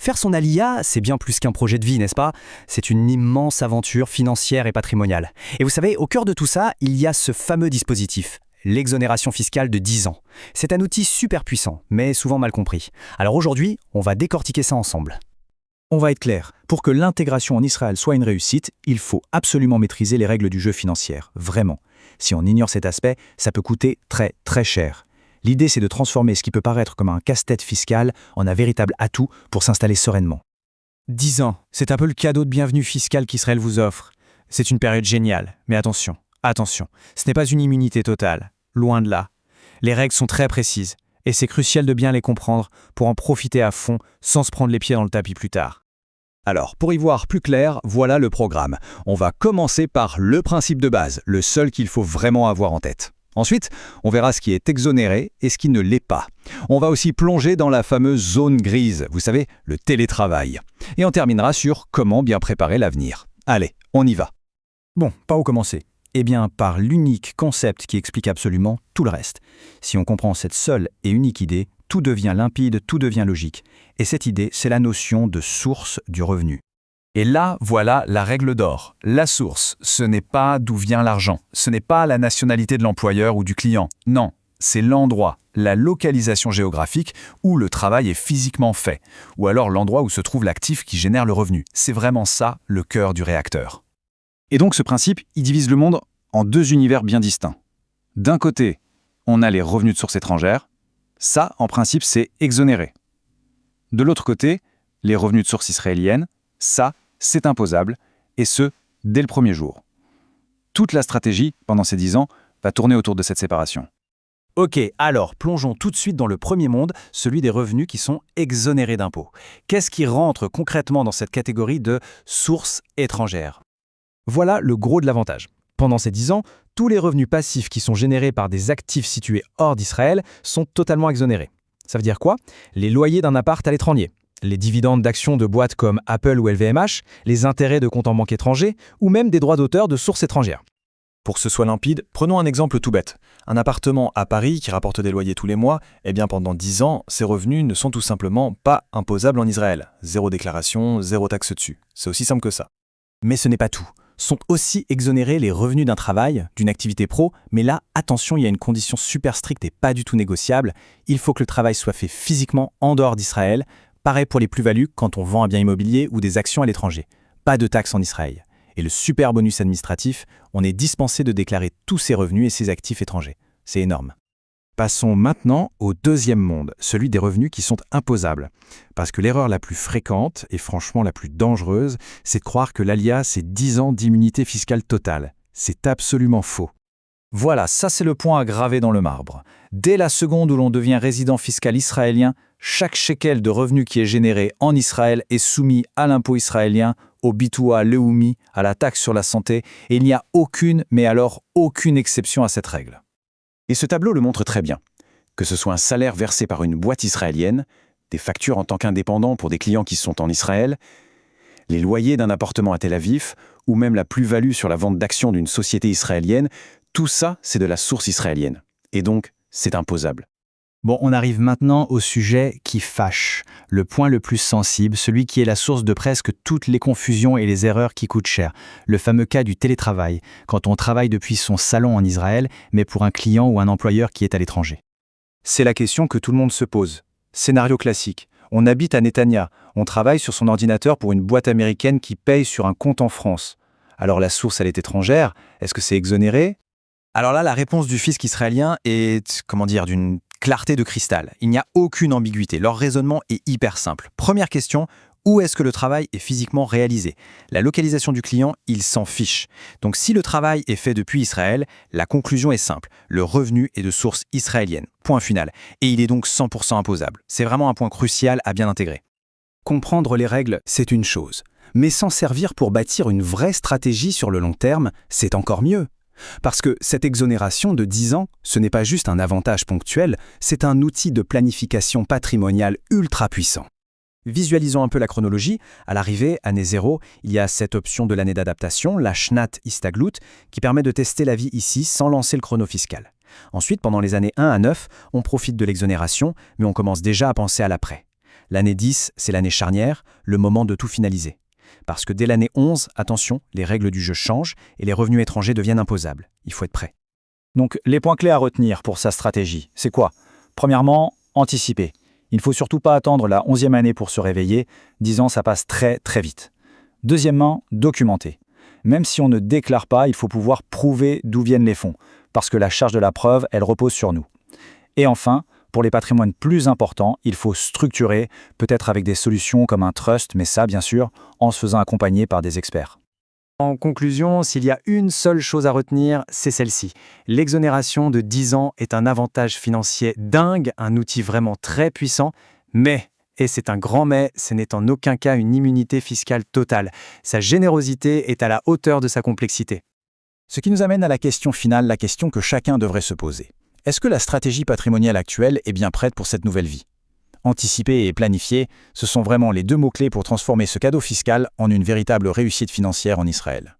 Faire son ALIA, c'est bien plus qu'un projet de vie, n'est-ce pas? C'est une immense aventure financière et patrimoniale. Et vous savez, au cœur de tout ça, il y a ce fameux dispositif, l'exonération fiscale de 10 ans. C'est un outil super puissant, mais souvent mal compris. Alors aujourd'hui, on va décortiquer ça ensemble. On va être clair, pour que l'intégration en Israël soit une réussite, il faut absolument maîtriser les règles du jeu financier, vraiment. Si on ignore cet aspect, ça peut coûter très très cher. L'idée, c'est de transformer ce qui peut paraître comme un casse-tête fiscal en un véritable atout pour s'installer sereinement. 10 ans, c'est un peu le cadeau de bienvenue fiscal qu'Israël vous offre. C'est une période géniale, mais attention, ce n'est pas une immunité totale, loin de là. Les règles sont très précises, et c'est crucial de bien les comprendre pour en profiter à fond sans se prendre les pieds dans le tapis plus tard. Alors, pour y voir plus clair, voilà le programme. On va commencer par le principe de base, le seul qu'il faut vraiment avoir en tête. Ensuite, on verra ce qui est exonéré et ce qui ne l'est pas. On va aussi plonger dans la fameuse zone grise, vous savez, le télétravail. Et on terminera sur comment bien préparer l'avenir. Allez, on y va. Bon, par où commencer? Eh bien, par l'unique concept qui explique absolument tout le reste. Si on comprend cette seule et unique idée, tout devient limpide, tout devient logique. Et cette idée, c'est la notion de source du revenu. Et là, voilà la règle d'or. La source, ce n'est pas d'où vient l'argent, ce n'est pas la nationalité de l'employeur ou du client. Non, c'est l'endroit, la localisation géographique où le travail est physiquement fait, ou alors l'endroit où se trouve l'actif qui génère le revenu. C'est vraiment ça, le cœur du réacteur. Et donc ce principe, il divise le monde en deux univers bien distincts. D'un côté, on a les revenus de source étrangère. Ça, en principe, c'est exonéré. De l'autre côté, les revenus de source israélienne. Ça, c'est imposable, et ce, dès le premier jour. Toute la stratégie, pendant ces 10 ans, va tourner autour de cette séparation. Ok, alors plongeons tout de suite dans le premier monde, celui des revenus qui sont exonérés d'impôts. Qu'est-ce qui rentre concrètement dans cette catégorie de sources étrangères? Voilà le gros de l'avantage. Pendant ces 10 ans, tous les revenus passifs qui sont générés par des actifs situés hors d'Israël sont totalement exonérés. Ça veut dire quoi? Les loyers d'un appart à l'étranger, les dividendes d'actions de boîtes comme Apple ou LVMH, les intérêts de comptes en banque étrangers ou même des droits d'auteur de sources étrangères. Pour que ce soit limpide, prenons un exemple tout bête. Un appartement à Paris qui rapporte des loyers tous les mois, eh bien pendant 10 ans, ces revenus ne sont tout simplement pas imposables en Israël. Zéro déclaration, zéro taxe dessus. C'est aussi simple que ça. Mais ce n'est pas tout. Sont aussi exonérés les revenus d'un travail, d'une activité pro, mais là, attention, il y a une condition super stricte et pas du tout négociable. Il faut que le travail soit fait physiquement en dehors d'Israël. Pareil pour les plus-values quand on vend un bien immobilier ou des actions à l'étranger. Pas de taxes en Israël. Et le super bonus administratif, on est dispensé de déclarer tous ses revenus et ses actifs étrangers. C'est énorme. Passons maintenant au deuxième monde, celui des revenus qui sont imposables. Parce que l'erreur la plus fréquente, et franchement la plus dangereuse, c'est de croire que l'ALIA, c'est 10 ans d'immunité fiscale totale. C'est absolument faux. Voilà, ça c'est le point à graver dans le marbre. Dès la seconde où l'on devient résident fiscal israélien, chaque shekel de revenu qui est généré en Israël est soumis à l'impôt israélien, au bitoua leumi, à la taxe sur la santé, et il n'y a aucune, mais alors aucune exception à cette règle. Et ce tableau le montre très bien. Que ce soit un salaire versé par une boîte israélienne, des factures en tant qu'indépendant pour des clients qui sont en Israël, les loyers d'un appartement à Tel Aviv, ou même la plus-value sur la vente d'actions d'une société israélienne, tout ça, c'est de la source israélienne. Et donc, c'est imposable. Bon, on arrive maintenant au sujet qui fâche, le point le plus sensible, celui qui est la source de presque toutes les confusions et les erreurs qui coûtent cher, le fameux cas du télétravail, quand on travaille depuis son salon en Israël, mais pour un client ou un employeur qui est à l'étranger. C'est la question que tout le monde se pose. Scénario classique. On habite à Netanya, on travaille sur son ordinateur pour une boîte américaine qui paye sur un compte en France. Alors la source, elle est étrangère, est-ce que c'est exonéré? Alors là, la réponse du fisc israélien est, d'une clarté de cristal. Il n'y a aucune ambiguïté. Leur raisonnement est hyper simple. Première question, où est-ce que le travail est physiquement réalisé? La localisation du client, il s'en fiche. Donc si le travail est fait depuis Israël, la conclusion est simple. Le revenu est de source israélienne. Point final. Et il est donc 100% imposable. C'est vraiment un point crucial à bien intégrer. Comprendre les règles, c'est une chose. Mais s'en servir pour bâtir une vraie stratégie sur le long terme, c'est encore mieux. Parce que cette exonération de 10 ans, ce n'est pas juste un avantage ponctuel, c'est un outil de planification patrimoniale ultra puissant. Visualisons un peu la chronologie. À l'arrivée, année 0, il y a cette option de l'année d'adaptation, la Shnat Istaglut, qui permet de tester la vie ici sans lancer le chrono fiscal. Ensuite, pendant les années 1 à 9, on profite de l'exonération, mais on commence déjà à penser à l'après. L'année 10, c'est l'année charnière, le moment de tout finaliser. Parce que dès l'année 11, attention, les règles du jeu changent et les revenus étrangers deviennent imposables. Il faut être prêt. Donc, les points clés à retenir pour sa stratégie, c'est quoi? Premièrement, anticiper. Il ne faut surtout pas attendre la 11e année pour se réveiller, 10 ans ça passe très très vite. Deuxièmement, documenter. Même si on ne déclare pas, il faut pouvoir prouver d'où viennent les fonds, parce que la charge de la preuve, elle repose sur nous. Et enfin, pour les patrimoines plus importants, il faut structurer, peut-être avec des solutions comme un trust, mais ça, bien sûr, en se faisant accompagner par des experts. En conclusion, s'il y a une seule chose à retenir, c'est celle-ci. L'exonération de 10 ans est un avantage financier dingue, un outil vraiment très puissant, mais, et c'est un grand mais, ce n'est en aucun cas une immunité fiscale totale. Sa générosité est à la hauteur de sa complexité. Ce qui nous amène à la question finale, la question que chacun devrait se poser. Est-ce que la stratégie patrimoniale actuelle est bien prête pour cette nouvelle vie? Anticiper et planifier, ce sont vraiment les deux mots-clés pour transformer ce cadeau fiscal en une véritable réussite financière en Israël.